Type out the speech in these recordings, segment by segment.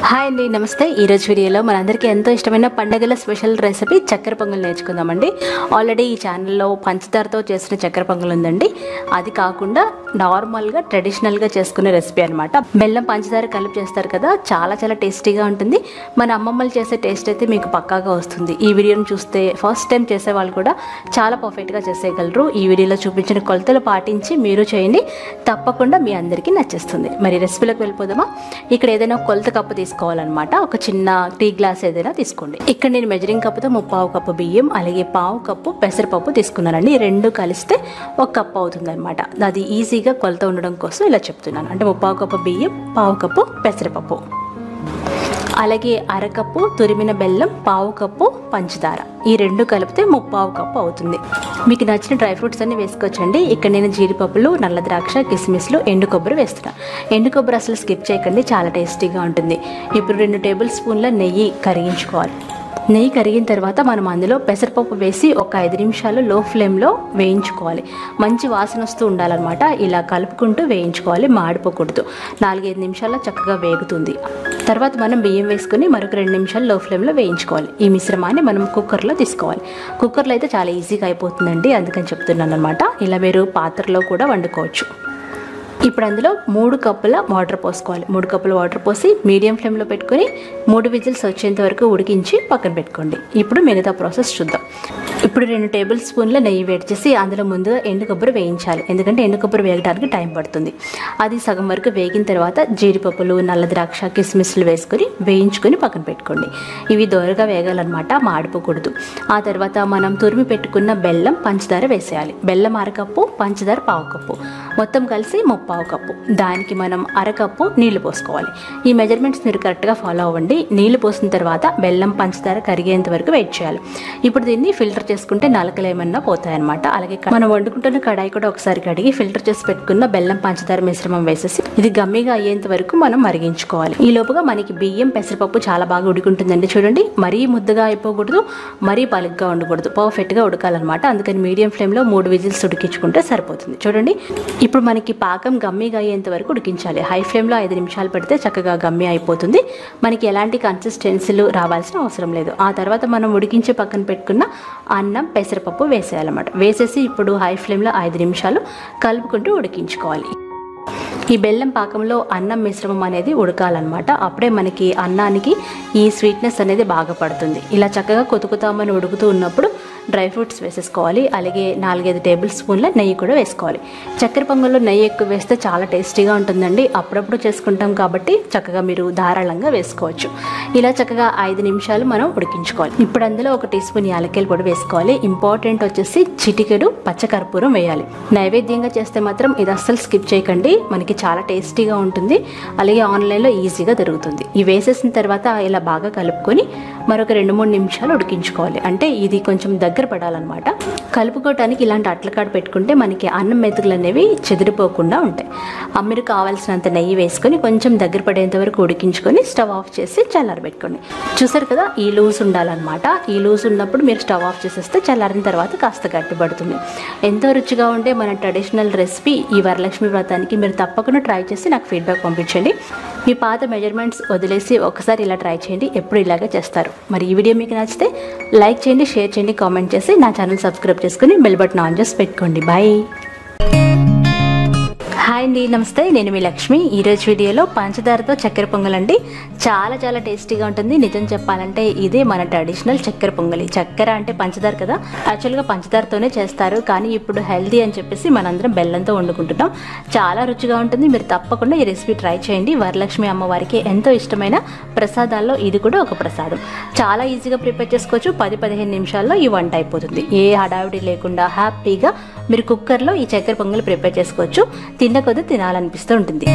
Hi అండి, నమస్తే. ఈరోజు వీడియోలో మనందరికీ ఎంతో ఇష్టమైన పండగల స్పెషల్ రెసిపీ చక్కెర పొంగల్ నేర్చుకుందామండి. ఆల్రెడీ ఈ ఛానల్లో పంచదారతో చేసిన చక్కెర పొంగల్ ఉందండి. అది కాకుండా నార్మల్గా ట్రెడిషనల్గా చేసుకునే రెసిపీ అనమాట. బెల్లం పంచదార కలిపి చేస్తారు కదా, చాలా చాలా టేస్టీగా ఉంటుంది. మన అమ్మమ్మలు చేసే టేస్ట్ అయితే మీకు పక్కాగా వస్తుంది. ఈ వీడియోని చూస్తే ఫస్ట్ టైం చేసే వాళ్ళు కూడా చాలా పర్ఫెక్ట్గా చేసేయగలరు. ఈ వీడియోలో చూపించిన కొలతలు పాటించి మీరు చేయండి, తప్పకుండా మీ అందరికీ నచ్చేస్తుంది. మరి రెసిపీలోకి వెళ్ళిపోదామా? ఇక్కడ ఏదైనా కొలత కప్పు తీసుకోవాలన్నమాట. ఒక చిన్న టీ గ్లాస్ ఏదైనా తీసుకోండి. ఇక్కడ నేను మెజరింగ్ కప్పుతో 1/4 కప్పు బియ్యం అలాగే 1/4 కప్పు పెసరపప్పు తీసుకున్నానండి. రెండు కలిస్తే 1 కప్పు అవుతుంది అనమాట. అది ఈజీగా కొలత ఉండడం కోసం ఇలా చెప్తున్నాను. అంటే 1/4 కప్పు బియ్యం, 1/4 కప్పు పెసరపప్పు, అలాగే అరకప్పు తురిమిన బెల్లం, 1/4 కప్పు పంచదార. ఈ రెండు కలిపితే 1/4 కప్పు అవుతుంది. మీకు నచ్చిన డ్రై ఫ్రూట్స్ అన్ని వేసుకోవచ్చండి. ఇక్కడ నేను జీడిపప్పులు, నల్ల ద్రాక్ష, కిస్మిస్లు, ఎండు కొబ్బరి వేస్తున్నాను. ఎండు కొబ్బరి అసలు స్కిప్ చేయకండి, చాలా టేస్టీగా ఉంటుంది. ఇప్పుడు 2 టేబుల్ స్పూన్ల నెయ్యి కరిగించుకోవాలి. నెయ్యి కరిగిన తర్వాత మనం అందులో పెసరపప్పు వేసి ఒక 5 నిమిషాలు లో ఫ్లేమ్లో వేయించుకోవాలి. మంచి వాసన వస్తూ ఉండాలన్నమాట. ఇలా కలుపుకుంటూ వేయించుకోవాలి, మాడిపోకూడదు. 4-5 నిమిషాల్లో చక్కగా వేగుతుంది. తర్వాత మనం బియ్యం వేసుకుని మరొక 2 నిమిషాలు లో ఫ్లేమ్లో వేయించుకోవాలి. ఈ మిశ్రమాన్ని మనం కుక్కర్లో తీసుకోవాలి. కుక్కర్లో అయితే చాలా ఈజీగా అయిపోతుందండి, అందుకని చెప్తున్నాను అనమాట. ఇలా మీరు పాత్రలో కూడా వండుకోవచ్చు. ఇప్పుడు అందులో 3 కప్పుల వాటర్ పోసుకోవాలి. 3 కప్పుల వాటర్ పోసి మీడియం ఫ్లేమ్లో పెట్టుకొని 3 విజిల్స్ వచ్చేంత వరకు ఉడికించి పక్కన పెట్టుకోండి. ఇప్పుడు మిగతా ప్రాసెస్ చూద్దాం. ఇప్పుడు 2 టేబుల్ స్పూన్ల నెయ్యి వేడి చేసి అందులో ముందుగా ఎండు కొబ్బరి వేయించాలి. ఎందుకంటే ఎండు కొబ్బరి వేగడానికి టైం పడుతుంది. అది సగం వరకు వేగిన తర్వాత జీడిపప్పులు, నల్ల ద్రాక్ష, కిస్మిస్లు వేసుకొని వేయించుకొని పక్కన పెట్టుకోండి. ఇవి దోరగా వేగాలన్నమాట, మాడిపోకూడదు. ఆ తర్వాత మనం తురిమి పెట్టుకున్న బెల్లం, పంచదార వేసేయాలి. బెల్లం అరకప్పు, పంచదార 1/4 కప్పు, మొత్తం కలిసి 1/4 కప్పు. దానికి మనం అరకప్పు నీళ్లు పోసుకోవాలి. ఈ మెజర్మెంట్స్ మీరు కరెక్ట్గా ఫాలో అవ్వండి. నీళ్లు పోసిన తర్వాత బెల్లం, పంచదార కరిగేంత వరకు వెయిట్ చేయాలి. ఇప్పుడు దీన్ని ఫిల్టర్ చేసుకుంటే నలకలు ఏమన్నా పోతాయన్నమాట. అలాగే మనం వండుకుంటున్న కడాయి కూడా ఒకసారి కడిగి ఫిల్టర్ చేసి పెట్టుకున్న బెల్లం, పంచదార మిశ్రమం వేసేసి ఇది గమ్మిగా అయ్యేంత వరకు మనం మరిగించుకోవాలి. ఈ లోపుగా మనకి బియ్యం, పెసరపప్పు చాలా బాగా ఉడుకుంటుందండి. చూడండి, మరీ ముద్దగా అయిపోకూడదు, మరీ పలుగ్గా ఉండకూడదు, పర్ఫెక్ట్గా ఉడకాలన్నమాట. అందుకని మీడియం ఫ్లేమ్లో 3 విజిల్స్ ఉడికించుకుంటే సరిపోతుంది. చూడండి, ఇప్పుడు మనకి పాకం గమ్మిగా అయ్యేంత వరకు ఉడికించాలి. హై ఫ్లేమ్లో 5 నిమిషాలు పెడితే చక్కగా గమ్మి అయిపోతుంది. మనకి ఎలాంటి కన్సిస్టెన్సీలు రావాల్సిన అవసరం లేదు. ఆ తర్వాత మనం ఉడికించి పక్కన పెట్టుకున్న అన్నం, పెసరపప్పు వేసేయాలన్నమాట. వేసేసి ఇప్పుడు హై ఫ్లేమ్లో 5 నిమిషాలు కలుపుకుంటూ ఉడికించుకోవాలి. ఈ బెల్లం పాకంలో అన్నం మిశ్రమం అనేది ఉడకాలన్నమాట. అప్పుడే మనకి అన్నానికి ఈ స్వీట్నెస్ అనేది బాగా పడుతుంది. ఇలా చక్కగా కొతుకుతామని ఉడుకుతూ ఉన్నప్పుడు డ్రై ఫ్రూట్స్ వేసేసుకోవాలి. అలాగే 4-5 టేబుల్ స్పూన్ల నెయ్యి కూడా వేసుకోవాలి. చక్కెర పొంగల్లో నెయ్యి ఎక్కువ వేస్తే చాలా టేస్టీగా ఉంటుందండి. అప్పుడప్పుడు చేసుకుంటాం కాబట్టి చక్కగా మీరు ధారాళంగా వేసుకోవచ్చు. ఇలా చక్కగా 5 నిమిషాలు మనం ఉడికించుకోవాలి. ఇప్పుడు అందులో 1 టీ స్పూన్ యాలక్కాయల పొడి వేసుకోవాలి. ఇంపార్టెంట్ వచ్చేసి చిటికెడు పచ్చకర్పూరం వేయాలి. నైవేద్యంగా చేస్తే మాత్రం ఇది అస్సలు స్కిప్ చేయకండి, మనకి చాలా టేస్టీగా ఉంటుంది. అలాగే ఆన్లైన్లో ఈజీగా దొరుకుతుంది. ఇవి వేసేసిన తర్వాత ఇలా బాగా కలుపుకొని మరొక 2-3 నిమిషాలు ఉడికించుకోవాలి. అంటే ఇది కొంచెం దగ్గర పడాలన్నమాట. కలుపుకోవటానికి ఇలాంటి అట్లకాడ పెట్టుకుంటే మనకి అన్నం మెతుకులు అనేవి చెదిరిపోకుండా ఉంటాయి. మీరు కావాల్సినంత నెయ్యి వేసుకొని కొంచెం దగ్గర పడేంత వరకు ఉడికించుకొని స్టవ్ ఆఫ్ చేసి చల్లారబెట్టుకోండి. చూసారు కదా, ఈ లూజ్ ఉండాలన్నమాట. ఈ లూజ్ ఉన్నప్పుడు మీరు స్టవ్ ఆఫ్ చేసేస్తే చల్లారిన తర్వాత కాస్త గట్టిపడుతుంది. ఎంతో రుచిగా ఉండే మన ట్రెడిషనల్ రెసిపీ ఈ వరలక్ష్మి వ్రతానికి మీరు తప్పకుండా ట్రై చేసి నాకు ఫీడ్బ్యాక్ పంపించండి. మీ పాత మెజర్మెంట్స్ వదిలేసి ఒకసారి ఇలా ట్రై చేయండి, ఎప్పుడు ఇలాగే చేస్తారు. మరి ఈ వీడియో మీకు నచ్చితే లైక్ చేయండి, షేర్ చేయండి, కామెంట్ చేసి నా ఛానల్ సబ్స్క్రైబ్ చేసుకుని బెల్ బటన్ ఆన్ చేసి పెట్టుకోండి. బాయ్. హాయ్ అండి, నమస్తే. నేను మీ లక్ష్మి. ఈరోజు వీడియోలో పంచదారతో చక్కెర పొంగల్ అండి. చాలా చాలా టేస్టీగా ఉంటుంది. నిజం చెప్పాలంటే ఇదే మన ట్రెడిషనల్ చక్కెర పొంగలి. చక్కెర అంటే పంచదార కదా, యాక్చువల్గా పంచదారతోనే చేస్తారు. కానీ ఇప్పుడు హెల్దీ అని చెప్పేసి మనందరం బెల్లంతో వండుకుంటున్నాం. చాలా రుచిగా ఉంటుంది. మీరు తప్పకుండా ఈ రెసిపీ ట్రై చేయండి. వరలక్ష్మి అమ్మవారికి ఎంతో ఇష్టమైన ప్రసాదాల్లో ఇది కూడా ఒక ప్రసాదం. చాలా ఈజీగా ప్రిపేర్ చేసుకోవచ్చు. 10-15 నిమిషాల్లో ఈ వంట అయిపోతుంది. ఏ హడావిడి లేకుండా హ్యాపీగా మీరు కుక్కర్లో ఈ చక్కెర పొంగల్ ప్రిపేర్ చేసుకోవచ్చు. తిన్న కొద్ది తినాలనిపిస్తూ ఉంటుంది.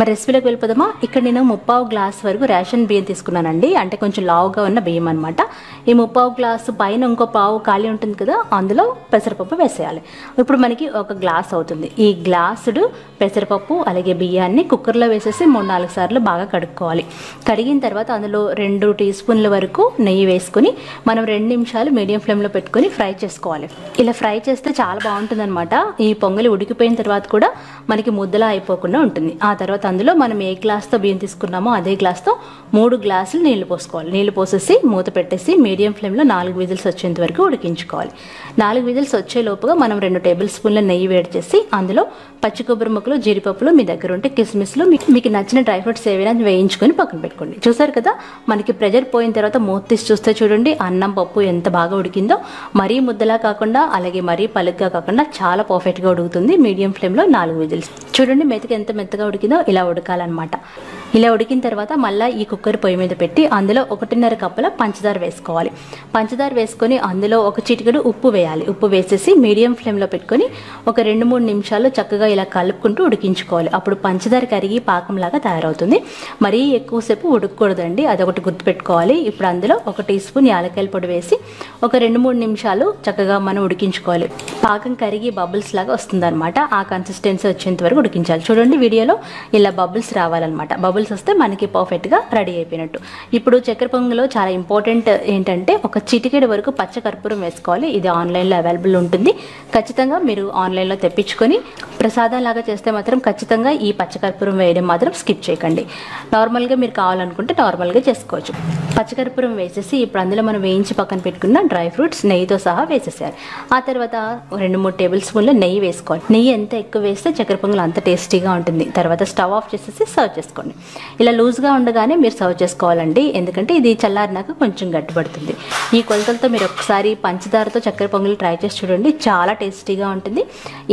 మరి రెసిపీలోకి వెళ్ళిపోదామా? ఇక్కడ నేను 1/4 గ్లాస్ వరకు రేషన్ బియ్యం తీసుకున్నానండి. అంటే కొంచెం లావుగా ఉన్న బియ్యం అనమాట. ఈ 1/4 గ్లాసు పైన ఇంకో పావు ఖాళీ ఉంటుంది కదా, అందులో పెసరపప్పు వేసేయాలి. ఇప్పుడు మనకి 1 గ్లాస్ అవుతుంది. ఈ గ్లాసుడు పెసరపప్పు అలాగే బియ్యాన్ని కుక్కర్లో వేసేసి 3-4 సార్లు బాగా కడుక్కోవాలి. కడిగిన తర్వాత అందులో 2 టీ స్పూన్ల వరకు నెయ్యి వేసుకుని మనం 2 నిమిషాలు మీడియం ఫ్లేమ్లో పెట్టుకుని ఫ్రై చేసుకోవాలి. ఇలా ఫ్రై చేస్తే చాలా బాగుంటుంది అనమాట. ఈ పొంగలి ఉడికిపోయిన తర్వాత కూడా మనకి ముద్దలా అయిపోకుండా ఉంటుంది. ఆ తర్వాత అందులో మనం ఏ గ్లాస్తో బియ్యం తీసుకున్నామో అదే గ్లాస్తో 3 గ్లాసులు నీళ్లు పోసుకోవాలి. నీళ్లు పోసేసి మూత పెట్టేసి మీడియం ఫ్లేమ్లో 4 విజిల్స్ వచ్చేంత వరకు ఉడికించుకోవాలి. 4 విజిల్స్ వచ్చే లోపుగా మనం 2 టేబుల్ స్పూన్ల నెయ్యి వేడి చేసి అందులో పచ్చి కొబ్బరి ముక్కలు, జీడిపప్పులు, మీ దగ్గర ఉంటే కిస్మిస్లు, మీకు నచ్చిన డ్రై ఫ్రూట్స్ ఏవైనా వేయించుకొని పక్కన పెట్టుకోండి. చూసారు కదా, మనకి ప్రెజర్ పోయిన తర్వాత మూత తీసి చూస్తే చూడండి అన్నం పప్పు ఎంత బాగా ఉడికిందో. మరీ ముద్దలా కాకుండా అలాగే మరీ పలుగ్గా కాకుండా చాలా పర్ఫెక్ట్గా ఉడుకుతుంది. మీడియం ఫ్లేమ్లో 4 విజిల్స్. చూడండి మెతుకు ఎంత మెత్తగా ఉడికిందో, ఇలా ఉడకాలన్నమాట. ఇలా ఉడికిన తర్వాత మళ్ళీ ఈ కుక్కర్ పొయ్యి మీద పెట్టి అందులో 1.5 కప్పుల పంచదార వేసుకోవాలి. పంచదార వేసుకొని అందులో ఒక చిటికెడు ఉప్పు వేయాలి. ఉప్పు వేసేసి మీడియం ఫ్లేమ్లో పెట్టుకొని ఒక 2-3 నిమిషాలు చక్కగా ఇలా కలుపుకుంటూ ఉడికించుకోవాలి. అప్పుడు పంచదార కరిగి పాకంలాగా తయారవుతుంది. మరీ ఎక్కువసేపు ఉడకకూడదండి, అదొకటి గుర్తుపెట్టుకోవాలి. ఇప్పుడు అందులో 1 టీ స్పూన్ యాలక్కాయల పొడి వేసి ఒక 2-3 నిమిషాలు చక్కగా మనం ఉడికించుకోవాలి. పాకం కరిగి బబుల్స్ లాగా వస్తుందన్నమాట. ఆ కన్సిస్టెన్సీ వచ్చేంత వరకు ఉడికించాలి. చూడండి వీడియోలో ఇలా బబుల్స్ రావాలన్నమాట. బబుల్స్ వస్తే మనకి పర్ఫెక్ట్గా రెడీ అయిపోయినట్టు. ఇప్పుడు చక్కెర పొంగల్లో చాలా ఇంపార్టెంట్ ఏంటంటే ఒక చిటికెడు వరకు పచ్చ కర్పూరం వేసుకోవాలి. ఇది ఆన్లైన్లో అవైలబుల్ ఉంటుంది. ఖచ్చితంగా మీరు ఆన్లైన్లో తెప్పించుకొని ప్రసాదం లాగా చేస్తే మాత్రం ఖచ్చితంగా ఈ పచ్చకర్పూరం వేయడం మాత్రం స్కిప్ చేయకండి. నార్మల్గా మీరు కావాలనుకుంటే నార్మల్గా చేసుకోవచ్చు. పచ్చకర్పూరం వేసేసి ఇప్పుడు అందులో మనం వేయించి పక్కన పెట్టుకున్న డ్రై ఫ్రూట్స్ నెయ్యితో సహా వేసేసారు. ఆ తర్వాత 2-3 టేబుల్ స్పూన్ల నెయ్యి వేసుకోవాలి. నెయ్యి ఎంత ఎక్కువ వేస్తే చక్కెర పొంగల్ అంత టేస్టీగా ఉంటుంది. తర్వాత స్టవ్ ఆఫ్ చేసేసి సర్వ్ చేసుకోండి. ఇలా లూజ్గా ఉండగానే మీరు సర్వ్ చేసుకోవాలండి, ఎందుకంటే ఇది చల్లారినాక కొంచెం గట్టిపడుతుంది. ఈ కొలతలతో మీరు ఒకసారి పంచదారతో చక్కెర పొంగల్ ట్రై చేసి చూడండి, చాలా టేస్టీగా ఉంటుంది.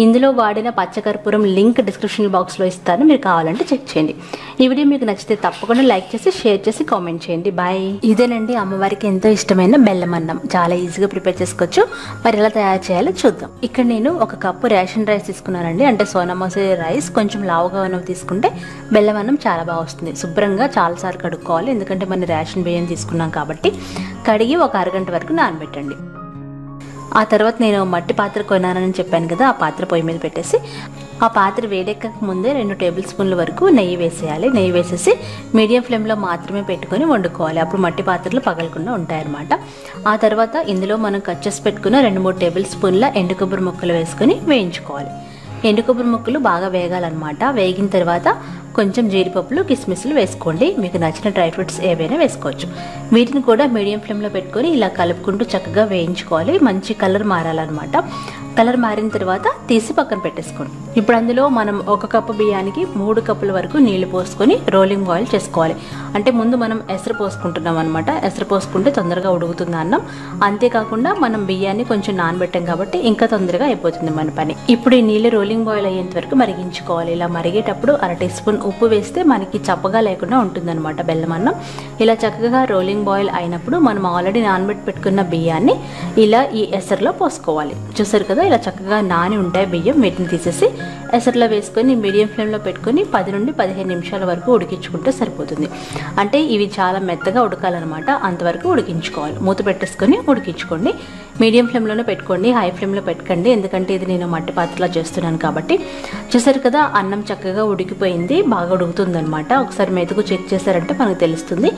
ఇందులో వాడిన పచ్చకర్పూరం లింక్ డిస్క్రిప్షన్ బాక్స్లో ఇస్తాను, మీరు కావాలంటే చెక్ చేయండి. ఈ వీడియో మీకు నచ్చితే తప్పకుండా లైక్ చేసి షేర్ చేసి కామెంట్ చేయండి. బాయ్. ఇదేనండి అమ్మవారికి ఎంతో ఇష్టమైన బెల్లం అన్నం. చాలా ఈజీగా ప్రిపేర్ చేసుకోవచ్చు. మరి ఎలా తయారు చేయాలో చూద్దాం. ఇక్కడ నేను 1 కప్పు రేషన్ రైస్ తీసుకున్నానండి, అంటే సోనా మసూరి రైస్. కొంచెం లావుగా ఉన్నవి తీసుకుంటే బెల్లం అన్నం చాలా బాగా వస్తుంది. శుభ్రంగా చాలాసార్లు కడుక్కోవాలి, ఎందుకంటే మనం రేషన్ బియ్యం తీసుకున్నాం కాబట్టి. కడిగి ఒక అరగంట వరకు నానబెట్టండి. ఆ తర్వాత నేను మట్టి పాత్ర కొనానని చెప్పాను కదా, ఆ పాత్ర పొయ్యి మీద పెట్టేసి ఆ పాత్ర వేడెక్కక ముందే 2 టేబుల్ స్పూన్ల వరకు నెయ్యి వేసేయాలి. నెయ్యి వేసేసి మీడియం ఫ్లేమ్లో మాత్రమే పెట్టుకొని వండుకోవాలి. అప్పుడు మట్టి పాత్రలు పగలకుండా ఉంటాయన్నమాట. ఆ తర్వాత ఇందులో మనం కట్ చేసి పెట్టుకున్న 2-3 టేబుల్ స్పూన్ల ఎండు కొబ్బరి ముక్కలు వేసుకొని వేయించుకోవాలి. ఎండు కొబ్బరి ముక్కలు బాగా వేగాలన్నమాట. వేగిన తర్వాత కొంచెం జీడిపప్పులు, కిస్మిస్లు వేసుకోండి. మీకు నచ్చిన డ్రై ఫ్రూట్స్ ఏవైనా వేసుకోవచ్చు. వీటిని కూడా మీడియం ఫ్లేమ్లో పెట్టుకొని ఇలా కలుపుకుంటూ చక్కగా వేయించుకోవాలి. మంచి కలర్ మారాలన్నమాట. కలర్ మారిన తర్వాత తీసి పక్కన పెట్టేసుకోండి. ఇప్పుడు అందులో మనం 1 కప్పు బియ్యానికి 3 కప్పుల వరకు నీళ్లు పోసుకొని రోలింగ్ బాయిల్ చేసుకోవాలి. అంటే ముందు మనం ఎసరు పోసుకుంటున్నాం అనమాట. ఎసరు పోసుకుంటే తొందరగా ఉడుకుతుంది అన్నం. అంతేకాకుండా మనం బియ్యాన్ని కొంచెం నానబెట్టాం కాబట్టి ఇంకా తొందరగా అయిపోతుంది మన పని. ఇప్పుడు ఈ నీళ్ళు రోలింగ్ బాయిల్ అయ్యేంత వరకు మరిగించుకోవాలి. ఇలా మరిగేటప్పుడు 1 టీ స్పూన్ ఉప్పు వేస్తే మనకి చప్పగా లేకుండా ఉంటుందన్నమాట బెల్లం అన్నం. ఇలా చక్కగా రోలింగ్ బాయిల్ అయినప్పుడు మనం ఆల్రెడీ నానబెట్టి పెట్టుకున్న బియ్యాన్ని ఇలా ఈ ఎసరులో పోసుకోవాలి. చూసారు కదా, ఇలా చక్కగా నాని ఉంటాయి బియ్యం. వీటిని తీసేసి ఎసరులో వేసుకొని మీడియం ఫ్లేమ్లో పెట్టుకొని 10 నుండి 15 నిమిషాల వరకు ఉడికించుకుంటే సరిపోతుంది. అంటే ఇవి చాలా మెత్తగా ఉడకాలన్నమాట, అంతవరకు ఉడికించుకోవాలి. మూత పెట్టేసుకొని ఉడికించుకోండి. మీడియం ఫ్లేమ్లోనే పెట్టుకోండి, హై ఫ్లేమ్లో పెట్టకండి, ఎందుకంటే ఇది నేను మట్టి పాత్రలో చేస్తున్నాను కాబట్టి. చూసారు కదా, అన్నం చక్కగా ఉడికిపోయింది, బాగా ఉడుకుతుందన్నమాట. ఒకసారి మెతుకు చెక్ చేశారంటే మనకు తెలుస్తుంది.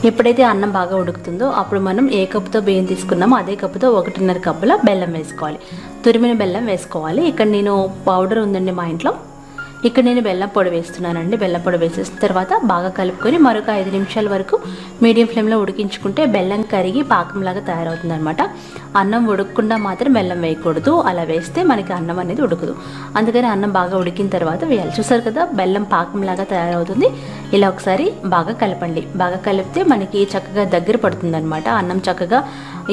ఎప్పుడైతే అన్నం బాగా ఉడుకుతుందో అప్పుడు మనం ఏ కప్పుతో బియ్యం తీసుకున్నామో అదే కప్పుతో 1.5 కప్పుల బెల్లం వేసుకోవాలి. తురిమిన బెల్లం వేసుకోవాలి. ఇక్కడ నేను పౌడర్ ఉందండి మా ఇంట్లో, ఇక్కడ నేను బెల్లం పొడి వేస్తున్నానండి. బెల్లం పొడి వేసేసిన తర్వాత బాగా కలుపుకొని మరొక 5 నిమిషాల వరకు మీడియం ఫ్లేమ్లో ఉడికించుకుంటే బెల్లం కరిగి పాకంలాగా తయారవుతుంది అనమాట. అన్నం ఉడకకుండా మాత్రం బెల్లం వేయకూడదు, అలా వేస్తే మనకి అన్నం అనేది ఉడకదు. అందుకని అన్నం బాగా ఉడికిన తర్వాత వేయాలి. చూసారు కదా, బెల్లం పాకంలాగా తయారవుతుంది. ఇలా ఒకసారి బాగా కలపండి. బాగా కలిపితే మనకి చక్కగా దగ్గర పడుతుంది అనమాట. అన్నం చక్కగా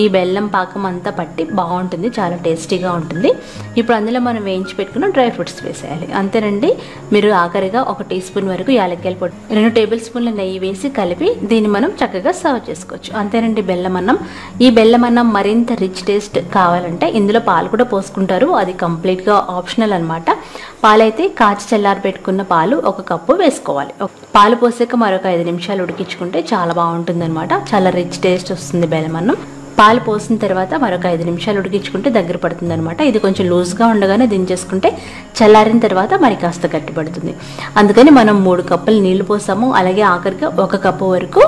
ఈ బెల్లం పాకం అంతా పట్టి బాగుంటుంది, చాలా టేస్టీగా ఉంటుంది. ఇప్పుడు అందులో మనం వేయించి పెట్టుకున్న డ్రై ఫ్రూట్స్ వేసేయాలి. అంతేనండి. మీరు ఆఖరిగా 1 టీ స్పూన్ వరకు యాలక్కాయల పొడి, 2 టేబుల్ స్పూన్ల నెయ్యి వేసి కలిపి దీన్ని మనం చక్కగా సర్వ్ చేసుకోవచ్చు. అంతేనండి బెల్లం అన్నం. ఈ బెల్లం అన్నం మరింత రిచ్ టేస్ట్ కావాలంటే ఇందులో పాలు కూడా పోసుకుంటారు, అది కంప్లీట్గా ఆప్షనల్ అనమాట. పాలైతే కాచి చల్లారి పెట్టుకున్న పాలు 1 కప్పు వేసుకోవాలి. పాలు పోసాక మరొక 5 నిమిషాలు ఉడికించుకుంటే చాలా బాగుంటుంది అనమాట. చాలా రిచ్ టేస్ట్ వస్తుంది బెల్లం అన్నం. పాలు పోసిన తర్వాత మరొక 5 నిమిషాలు ఉడికించుకుంటే దగ్గర పడుతుంది అనమాట. ఇది కొంచెం లూజ్గా ఉండగానే దించేసుకుంటే చల్లారిన తర్వాత మరి కాస్త గట్టి పడుతుంది. అందుకని మనం 3 కప్పులు నీళ్లు పోసాము. అలాగే ఆఖరిగా 1 కప్పు వరకు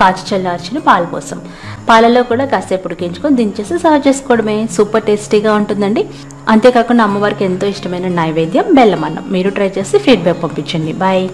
కాచి చల్లార్చిన పాలు పోసాం. పాలలో కూడా కాసేపు ఉడికించుకొని దించేసి సర్వ్ చేసుకోవడమే. సూపర్ టేస్టీగా ఉంటుందండి. అంతేకాకుండా అమ్మవారికి ఎంతో ఇష్టమైన నైవేద్యం బెల్లం అన్నం. మీరు ట్రై చేసి ఫీడ్బ్యాక్ పంపించండి. బాయ్.